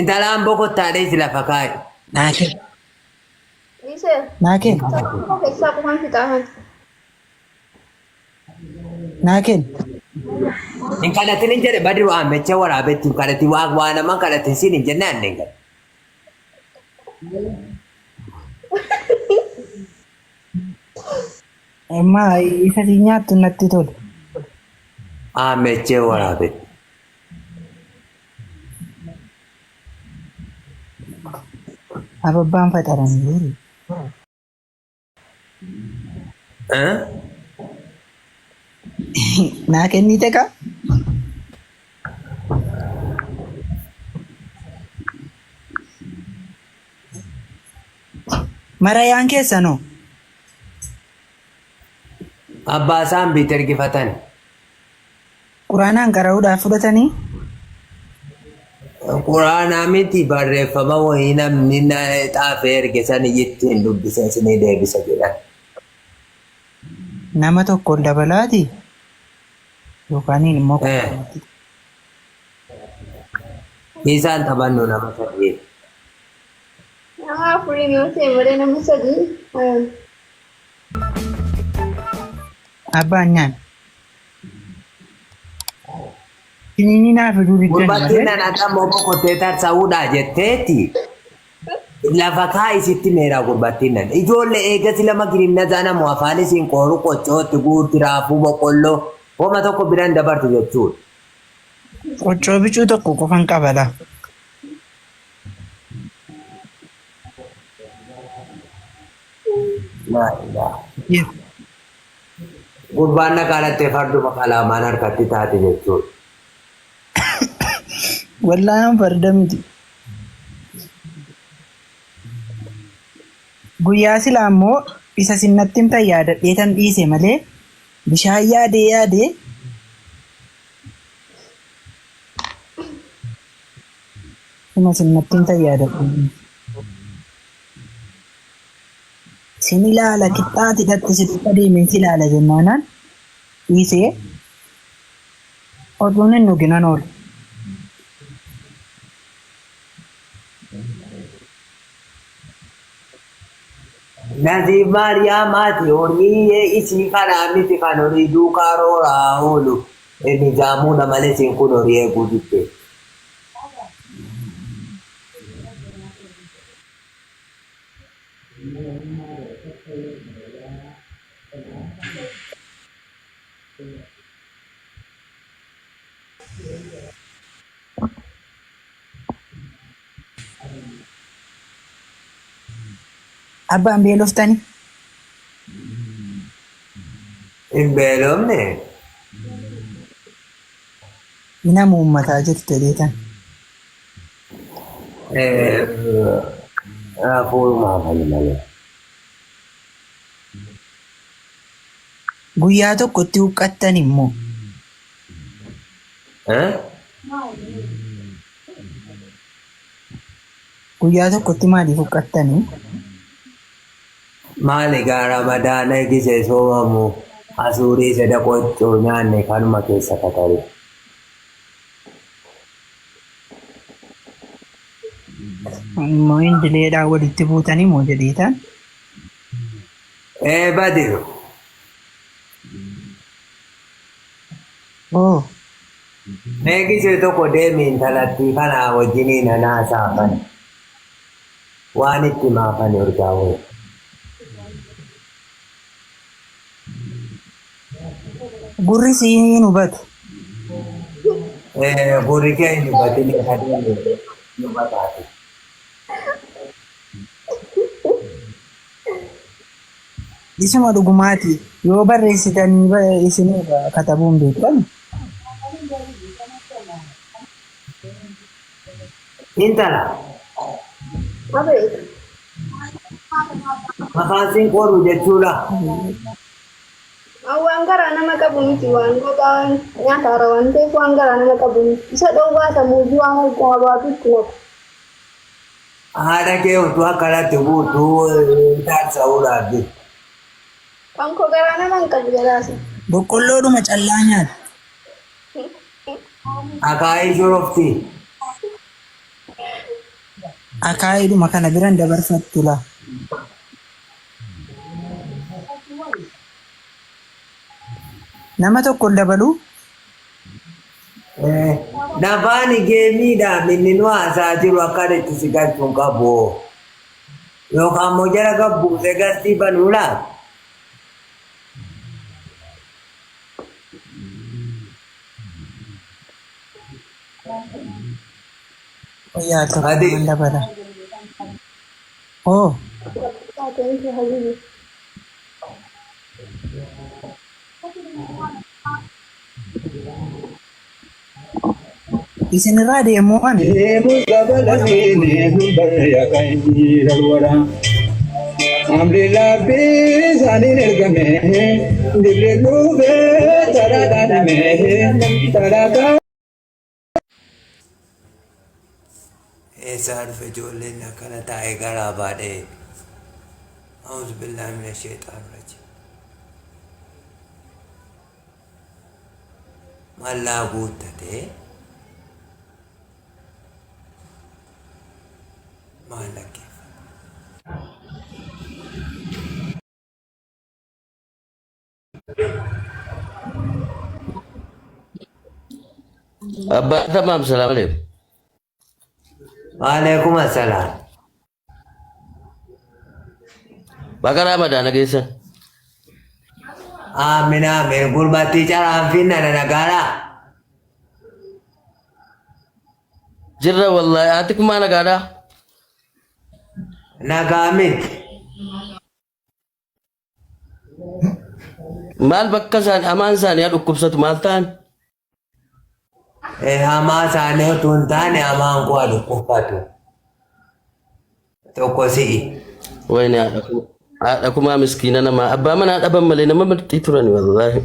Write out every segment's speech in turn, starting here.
Intalaan boqottaadhee sila fakkaate. Naake. Dice, Naake. ¿cómo que está como anfitahan? Naake. Hin kadhatin hin jedhe badii waan mecha waraabetti hin kadhatin waa naman kadhatin siin hin jenne anneen gala. Amma isa si nyaattu natti tolu. Mechee waraabetti. Ababbaan faxaranii. Naa kennite ka? Marayaan keessa noo? Abbaa isaan biitti ergifatan. Quraanaan qara'uudhaaf fudhatanii? Quraanaa miti barreeffama wayii namni xaafee ergisan ittiin dubbisa isinii deebisa jedhan. Nama tokkoon dabalaati? Yookaan immoo Isaan taphannu nama sadii. Ah, free no sé, mere namu sadi. abbaan nyaan. Inni naaf fiduu Gurbattiin diddanii nan akka mooko kottee tarsa'uudhaa jetteeti. Lafa kaa'isitti meeraa gurbattiin nan. Ijoollee eegasi lama girinna zaanamu afaan isiin qooru qoccootti guurti raafuu boqqolloo homa tokko biraan dabartu jechuudha. qoccoo bicuu tokko qofan qabala. Gurbaan naqaalattee farduma qalaamaan harkatti taate jechuudha. Wallaan farda miti. Guyyaa silaa immoo isa sinnatti himta yaadadhee tan dhiise malee bishaan yaadee Ima sinnatti himta yaadadhee. Sin ilaala qixxaati dhatti sitti adeemee si ilaala jennaanaan dhiisee oduun hin dhuginan oolu. Nasiib Maariyaamaati horii isii kanaa miti kan horii duukaa rooraa oolu. Inni jaamuudha malee siin kun horii eeguu dibbee. Abbaan beeloftani Hin beelofne nama uummataa jirtu deetan. Hafuurumaa kan malee. Guyyaa tokkotti huqqattan immoo guyyaa tokkotti maaliif huqqattanii? Maali gaara madaana gisee soomamu asuurii sada qoccoo nyaanne kanuma keessa katare. Immoo indileedhaan walitti buutanii moo jedheetan? Badiru. Oo Gisee tokko deemi intalattii kanaa wajjiniin anaasaa kan waan itti maafan ergaa wayi. gurri sii hin hubatu. Gurri kee hin hubatin adeemu hubataati. Isuma dhugumaati yoo barreessitanii isin katabuun beektan. Intala Abe, maqaan siin qoru jechuudha. waan garaa nama qabu miti waan gogaa nyaataara waan ta'eef waan garaa nama qabu miti. Isa dhoowwaa sammuu waan gabaatutti naqu. Haadha kee utuu akkanatti guutuu taasisuudhaaf jiru. Kan koo garaa nama hin qabu jalaasa. Boqqolloodhuma callaa nyaata. Akaayii shorofti. akaayiduma kana biran dabarfattu la. Nama tokko dabalu Nafaan geemiidhaan inni nu haasaa jiru akka itti si galchuun qabu. Yookaan immoo jara gabbuusee gastii banuu laata? wayyaa tokko Adi. man dabala. Oh, Thank you, Habibi. isinirraa deemuu an Deemu gabalatee deemu barya kan jiralwara. Amri labbee isaaniin ergame dirree lubbee taraadhaadhame taraadhaa. Eessaa dhufe ijoolleen akkana taa'ee garaa baadhee. A'uudhu billaahi mina sheexaan rajiim. Mallaa guuttatee maal dhaggeeffata? Abba tamam salam alaikum. Waalaikum assalaam. Bakar Ramadan geessan. Aamin aamin gurbattii caraan finna na nagaadhaa. Jirra wallahi ati kuma nagaadha. Nagaa miti. Maal bakka isaan amaan isaanii haa dhukkubsatu maal ta'an? Hamaa isaanii utuu hin taane hamaan koo dhukkubsatu. Tokko si'i. Wayne haadha kumaa miskiina namaa abbaa manaa dhaban malee nama mirxii turani wallahi.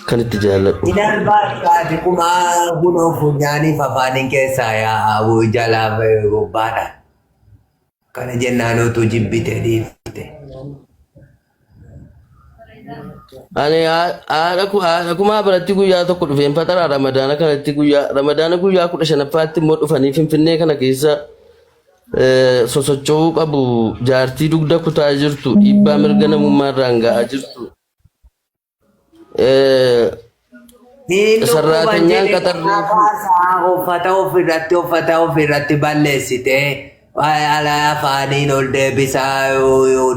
Kan itti jaalladhu. Idan baadhaati kumaa bunoo funyaanii fafaaniin keessaa yaa'u jalaa gubbaadha. Kana jennaan utuu jibbite dhiifte. Ani haadha kumaa biratti guyyaa tokko dhufeen fatara Ramadaana kanatti Ramadaana guyyaa 15ffaatti immoo dhufanii Finfinnee kana keessa sosocho'uu qabu jaartii dugda kutaa jirtu dhiibbaa mirga namummaa irraan ga'aa jirtu. Sarraatanyaan qaxarree uffata ofirratti balleessitee afaaniin ol deebisaa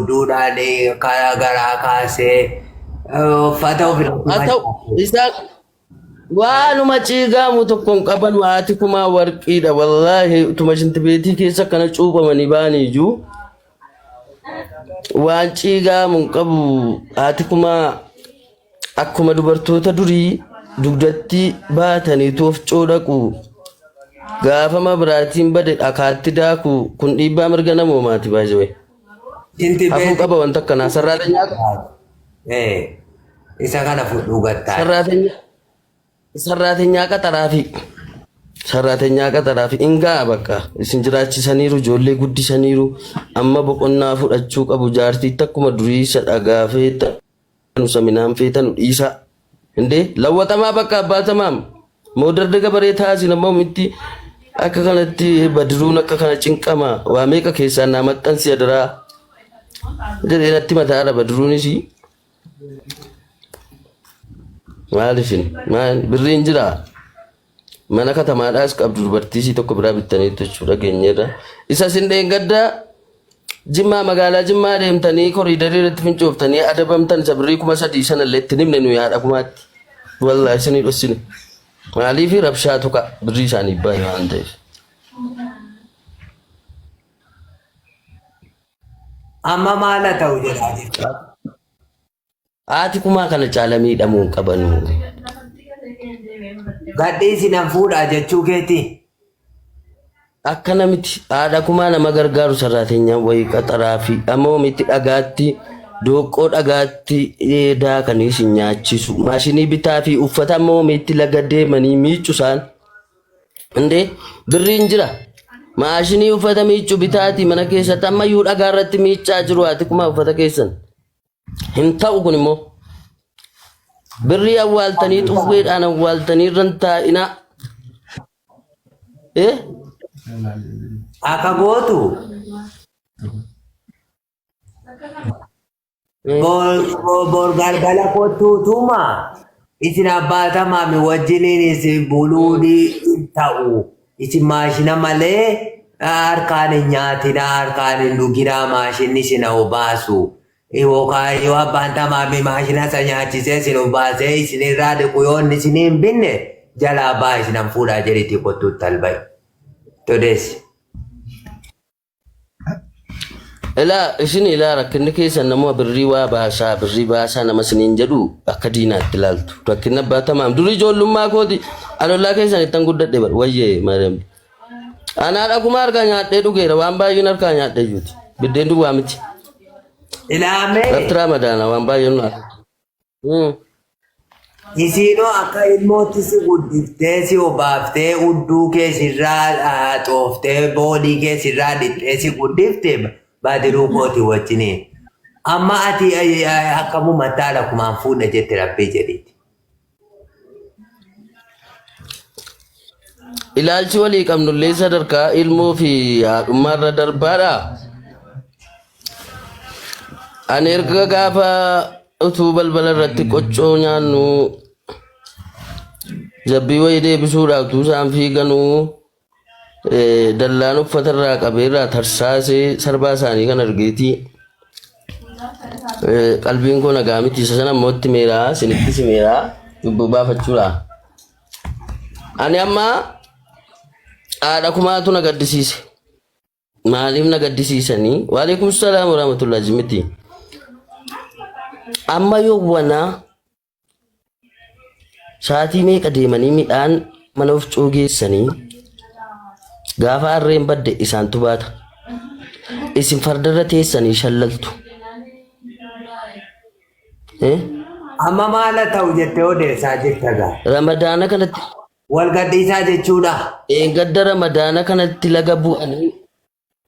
duudhaan garaa kaasee uffata haa ta'u isaan waanuma ciigaamu tokkoon qaban haati kumaa warqiidha wallaahi utuma shintibeetii keessa kana cuuphamanii ba'anii iyyuu waan ciigaamu hin qabu haati kumaa akkuma dubartoota durii dugdatti baatanii toofcoo dhaqu gaafama biraatiin bade dhakaatti daaku kun dhiibbaa mirga namoomaati baay'ee hafuu qaba wanta akkanaa isa kana fudhuu gattaa. Sarraatenyaa qaxaraa fi ingaa bakka isin jiraachisaniiru ijoollee guddisaniiru amma boqonnaa fudhachuu qabu jaartiitti akkuma durii isa dhagaa feetanu saminaan feetanu dhiisa indee lawwatamaa bakka abbaa tamaam moo dardaga baree taasi nama umitti akka kanatti badiruun akka kana cinqama waa meeqa keessaa naa maxxansi adaraa jedhee natti mataadha badiruunis maalifin maal birriin jira mana katamaadhaas qabdu dubartiisii tokko biraa bittanii jechuudha geenyeerra isa sin dheengadda Jimmaa magaalaa Jimmaa deemtanii koriidarii irratti fincooftanii adabamtan isa birrii 3,000 sana illee itti himne nu yaadha kumaatti wallahi isinii dhossine maaliif rabshaa tuqa birrii isaanii baay'ee waan ta'eef. Amma maal ta'u jedhaa jirta? Haati kumaa kana caala miidhamuu hin qabanu. Gadhiisi nan fuudhaa jechuu keeti. Akkana miti haadha kumaa nama gargaaru sarraateenyaa wayii qaxaraa fi ammoo miti dhagaatti dooqqoo dhagaatti daakanii si nyaachisu maashinii bitaa fi uffata ammoo miti laga deemanii miiccu isaan. Indee birriin jira maashinii uffata miiccu bitaati mana keessatti ammayyuu dhagaa irratti miiccaa jiru haati kumaa uffata keessan. Hin ta'u kun immoo birrii awwaaltanii xuwweedhaan awwaaltanii irraan taa'ina Akka gootu bor galgala kottuutuma isin abbaa maami wajjiniin isin buluuni ta'u isin maashina malee harkaan hin nyaatina harkaan hin dhuginaa maashinni isin obaasu yookaan yoo abbaan tamaami maashina isa nyaachisee isin obaasee isin irraa dhiqu yoo inni isin hin binne jalaa baa isin fuudhaa jedhiitii kottuutti talba'i. Todeessi. Ila isin ila rakkinni keessan nama birrii baasaa nama siniin jedhu akka diinaatti ilaaltu. Rakkinni abbaa tamaam durii ijoollummaa kooti alollaa keessan ittan guddadhe bar wayyee maariyaam. Anaa dhaquma harkaa nyaadhee dhugeera waan baay'een harkaa nyaadhee jirti. Biddeen duwwaa miti. Ilaamee. Rabti ramadaana waan baay'een nu Isinoo akka ilmootti si guddiftee si obaaftee hudduu keessirraa xooftee boolii keessirraa dhiqxee si guddiftee baadiruu kooti wajjiniin. Amma ati akkamuma taala kumaan fuudha jette rabbii jedhiiti. Ilaalchi walii qabnullee sadarkaa ilmoo fi haadhummaarra darbaadha. Ani erga gaafa utuu balbala irratti qoccoo nyaannu jabbii wayii deebisuudhaaf utuu isaan fiiganuu dallaan uffata irraa qabeerraa tarsaasee sarbaa isaanii kan argeetii qalbiin koo nagaa miti isa sana immoo itti meeraa isinitti si meeraa lubbuu baafachuudha. Ani amma haadha kumaatu na gaddisiise. Maaliif na gaddisiisanii? Waalaikum salaam wa rahmatullahi miti. Amma yoo wana saatii meeqa deemanii midhaan mana of coogeessanii gaafa harreen badde isaantu baata. Isin fardarra teessanii shallaltu. Amma maala ta'u jettee odeessaa jirta gaa. Ramadaana kanatti wal gadhiisaa jechuudha. Gadda ramadaana kanatti laga bu'anii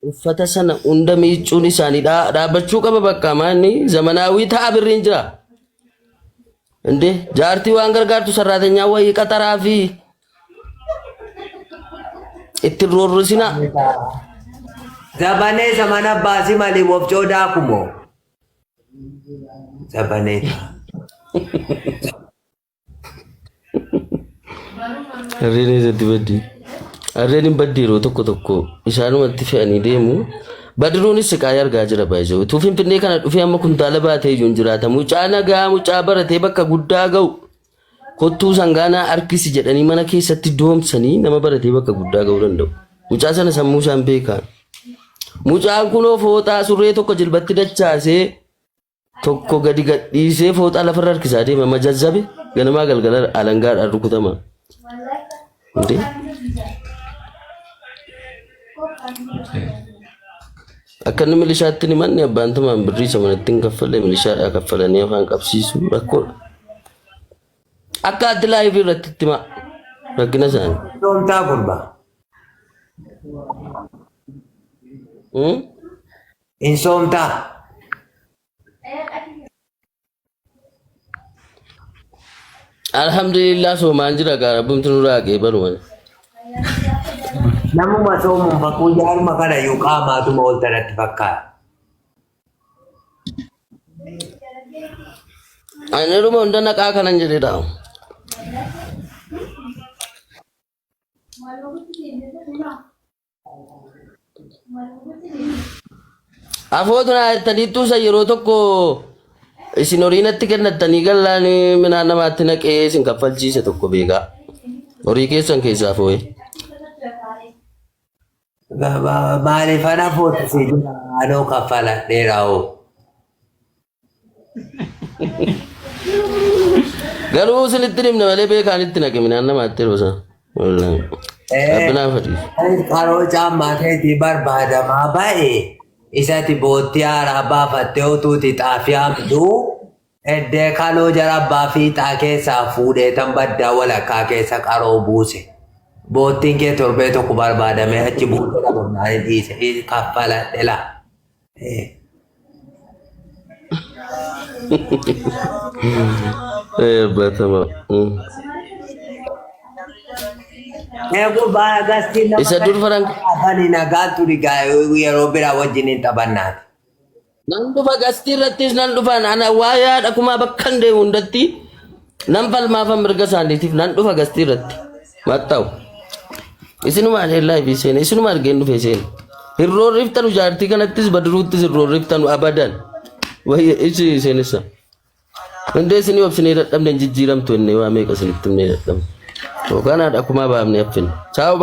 uffata sana hunda miicuun isaanii dhaabbachuu qaba bakka maanni zamanaawii ta'a birriin jira. Inde jaartii waan gargaartu sarraatenyaa wayii qaxaraa fi ittiin roorrisina. Zabanee zamana baasii malee wofcoo daakumoo. Zabanee. Harreen eessatti baddi? Harreen hin baddi yeroo tokko isaanumatti fe'anii deemu. Badiruunis siqaayee argaa jira baay'ee. Utuu Finfinnee kana dhufee amma kuntaala baatee iyyuu hin jiraata. Mucaa nagaa mucaa baratee bakka guddaa ga'u. Kottuu sangaanaa harkisi jedhanii mana keessatti doomsanii nama baratee bakka guddaa ga'uu danda'u. Mucaa sana sammuu isaan beekan. Mucaan kunoo fooxaa surree tokko jilbatti dachaasee tokko gadi gadhiisee fooxaa lafarra harkisaa deema majazzabe ganamaa galgala alangaadhaan rukutama. Akkanni milishaatti ni manni abbaan tamaan birrii samanatti hin kaffalle milishaadhaa kaffalanii afaan qabsiisu rakkoodha. Akka addi laayifii irratti itti himaa rakkina isaanii. Doomtaa gurbaa. Insoomtaa. Alhamdulillah soomaan jira gaara bumti nurraa qee baruma. Namuma soomuun fakkuu jaaruma kana iyyuu qaamaatuma ol tanatti fakkaata. Ani dhuma hunda naqaa kanan jedhedha. Afootu na jettaniittuu isa yeroo tokko isin horiinatti kennattanii gallaanii minaan namaatti naqee isin kaffalchiise tokko beekaa. Horii keessan keessaa foo'e. Maaliif ana footisee jira anoo kaffaladheera hoo. Garuu isinitti dhimna malee beekaanitti naqe minaan namaatti yeroo sana. Abbinaa fadhiisu. Qaroo caammaa keetii barbaadamaa baay'ee isatti boottii haaraa baafattee utuuti xaafiyaa midhuu eddee kaloo jara abbaa fiixaa keessaa fuudhee tan baddaa walakkaa keessa qaroo buuse. Boottiin kee torbee tokko barbaadamee achi buutee dhabamnaan dhiise kaffaladhe laa. Batama. gurbaa gastiin nama Isa dur farang afaan nagaatu dhigaa yeroo biraa wajjiniin taphannaati. nan dhufa gastii irrattis nan dhufan ana waayaa dhakuma bakkan deemu hundatti nan falmaafan mirga isaaniitiif nan dhufa gastii irratti maxxaa'u. Isinuma adeellaa fi seena isinuma argeen dhufe seena. Hirroorriftanu jaartii kanattis badiruuttis hirroorriftanu abadan. Wayya isi seenessa. Hundee isinii obsinee dadhabne jijjiiramtu inni waa meeqa isinitti himnee dadhabne. Yookaan haadha akkuma baafne haffine. Chaawu.